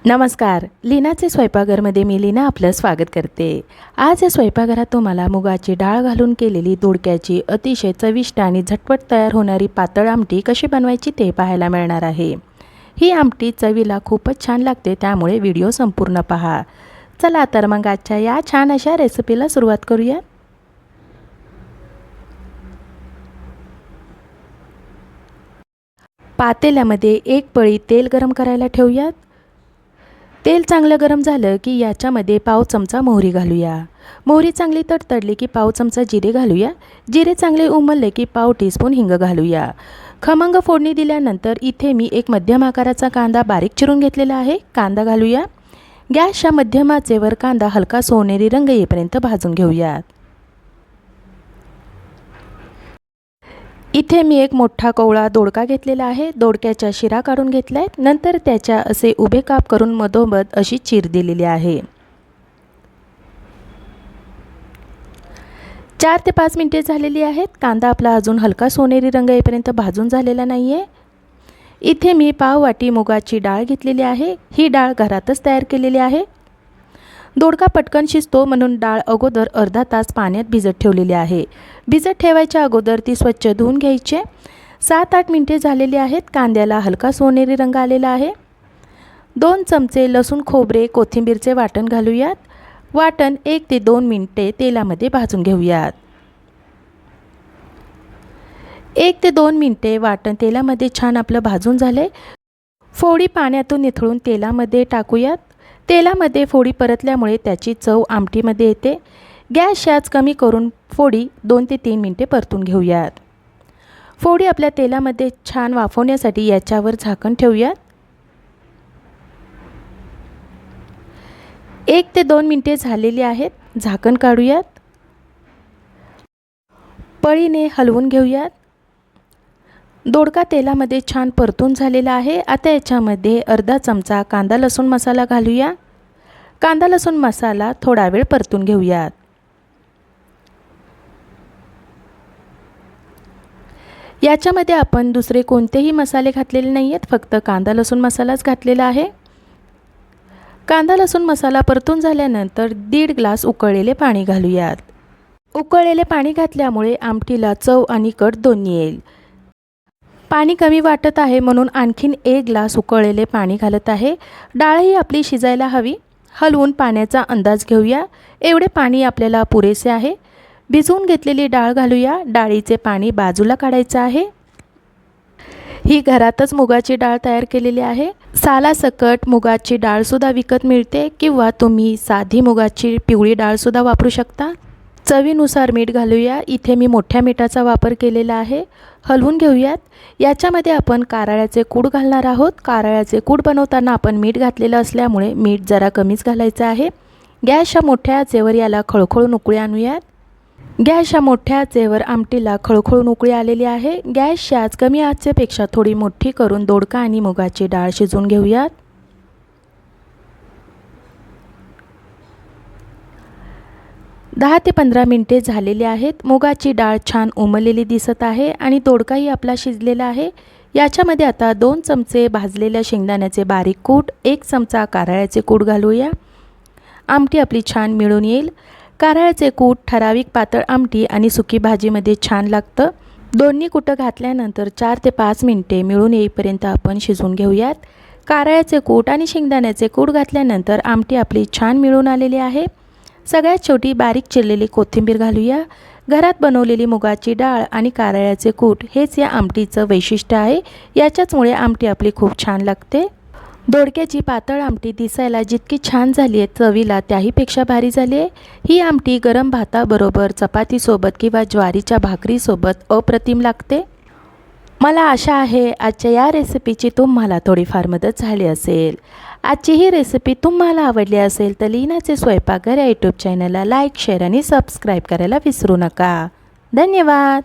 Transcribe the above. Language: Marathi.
नमस्कार, लीनाचे स्वयंपाकघरमध्ये मी लीना आपलं स्वागत करते। आज या स्वयंपाकघरात तुम्हाला मुगाची डाळ घालून केलेली दोडक्याची अतिशय चविष्ट आणि झटपट तयार होणारी पातळ आमटी कशी बनवायची ते पाहायला मिळणार आहे। ही आमटी चवीला खूपच छान लागते, त्यामुळे व्हिडिओ संपूर्ण पहा। चला तर मग आजच्या या छान अशा रेसिपीला सुरुवात करूया। पातेल्यामध्ये एक पळी तेल गरम करायला ठेवूयात। तेल चांगलं गरम झालं की याच्यामध्ये पाव चमचा मोहरी घालूया। मोहरी चांगली तडतडली की पाव चमचा जिरे घालूया। जिरे चांगले उमलले की पाव टीस्पून हिंग घालूया। खमंग फोडणी दिल्यानंतर इथे मी एक मध्यम आकाराचा कांदा बारीक चिरून घेतलेला आहे, कांदा घालूया। गॅसच्या मध्यम आचेवर कांदा हलका सोनेरी रंग येईपर्यंत भाजून घेऊयात। इथे मी एक मोठा कोवळा दोडका घेतलेला आहे, दोडक्याच्या शिरा काढून घेतल्यात। नंतर त्याच्या असे उभे काप करून मधोमध अशी चीर दिलेली आहे। 4 ते 5 मिनिटे झालेली आहेत। कांदा आपला अजून हलका सोनेरी रंग येईपर्यंत भाजून झालेला नाहीये। इथे मी पाव वाटी मुगाची डाळ घेतलेली आहे, ही डाळ घरातच तयार केलेली आहे। दोडका पटकन शिजतो म्हणून डाळ अगोदर अर्धा तास पाण्यात भिजत ठेवलेली आहे। भिजत ठेवायच्या अगोदर ती स्वच्छ धुवून घ्यायची। 7-8 मिनिटे झालेली आहेत। कांद्याला हलका सोनेरी रंग आलेला आहे। 2 चमचे लसूण खोबरे कोथिंबीरचे वाटण घालूयात। वाटण 1 ते 2 मिनिटे तेलामध्ये भाजून घेऊयात। 1 ते 2 मिनिटे वाटण तेलामध्ये छान आपलं भाजून झाले। फोडी पाण्यातून निथळून तेलामध्ये टाकूयात। तेलामध्ये फोडी परतल्यामुळे त्याची चव आमटीमध्ये येते। गॅस आज कमी करून फोडी 2 ते 3 मिनिटे परतून घेऊयात। फोडी आपल्या तेलामध्ये छान वाफवण्यासाठी याच्यावर झाकण ठेवूयात। 1 ते 2 मिनिटे झालेली आहेत, झाकण काढूयात। पळीने हलवून घेऊयात। दोडका तेलामध्ये छान परतून झालेला आहे। आता याच्यामध्ये अर्धा चमचा कांदा लसूण मसाला घालूया। कांदा लसूण मसाला थोडा वेळ परतून घेऊयात। याच्यामध्ये आपण दुसरे कोणतेही मसाले घातलेले नाही आहेत, फक्त कांदा लसूण मसालाच घातलेला आहे। कांदा लसूण मसाला परतून झाल्यानंतर 1.5 ग्लास उकळलेले पाणी घालूयात। उकळलेले पाणी घातल्यामुळे आमटीला चव आणि कट दोन्ही येईल। पाणी कमी वाटत आहे म्हणून आणखीन 1 ग्लास उकळलेले पाणी घालत आहे। डाळही आपली शिजायला हवी। हलवून पाण्याचा अंदाज घेऊया। एवढे पाणी आपल्याला पुरेसे आहे। भिजवून घेतलेली डाळ घालूया। डाळीचे पाणी बाजूला काढायचे आहे। ही घरातच मुगाची डाळ तयार केलेली आहे। सालासकट मुगाची डाळ सुद्धा विकत मिळते किंवा तुम्ही साधी मुगाची पिवळी डाळ सुद्धा वापरू शकता। चवीनुसार मीठ घालूया। इथे मी मोठ्या मिठाचा वापर केलेला आहे। हलवून घेऊयात। याच्यामध्ये आपण कारळ्याचे कूड घालणार आहोत। कारळ्याचे कूड बनवताना आपण मीठ घातलेलं असल्यामुळे मीठ जरा कमीच घालायचं आहे। गॅसच्या मोठ्या आचेवर याला खळखळून उकळी आणूयात। गॅसच्या मोठ्या आचेवर आमटीला खळखळून उकळी आलेली आहे। गॅसची आच कमी आचेपेक्षा थोडी मोठी करून दोडका आणि मुगाची डाळ शिजवून घेऊयात। 10 ते 15 मिनिटे झालेली आहेत। मुगाची डाळ छान उमललेली दिसत आहे आणि दोडकाही आपला शिजलेला आहे। याच्यामध्ये आता 2 चमचे भाजलेल्या शेंगदाण्याचे बारीक कूट, 1 चमचा कारळ्याचे कूट घालूया। आमटी आपली छान मिळून येईल। कारळ्याचे कूट ठराविक पातळ आमटी आणि सुकी भाजीमध्ये छान लागतं। दोन्ही कूट घातल्यानंतर 4 ते 5 मिनिटे मिळून येईपर्यंत आपण शिजवून घेऊयात। कारळ्याचे कूट आणि शेंगदाण्याचे कूट घातल्यानंतर आमटी आपली छान मिळून आलेली आहे। सगळ्यात शेवटी बारीक चिरलेली कोथिंबीर घालूया। घरात बनवलेली मुगाची डाळ आणि कारळ्याचे कूट हेच या आमटीचं वैशिष्ट्य आहे। याच्याचमुळे आमटी आपली खूप छान लागते। दोडक्याची पातळ आमटी दिसायला जितकी छान झाली आहे, चवीला त्याहीपेक्षा भारी झाली आहे। ही आमटी गरम भाताबरोबर, चपातीसोबत किंवा ज्वारीच्या भाकरीसोबत अप्रतिम लागते। मला आशा आहे आजच्या या रेसिपीची तुम्हाला थोडीफार मदत झाली असेल। आजची ही रेसिपी तुम्हाला आवडली असेल तर लीनाचे स्वयंपाकघर या यूट्यूब चॅनलला लाईक, शेअर आणि सबस्क्राईब करायला विसरू नका। धन्यवाद।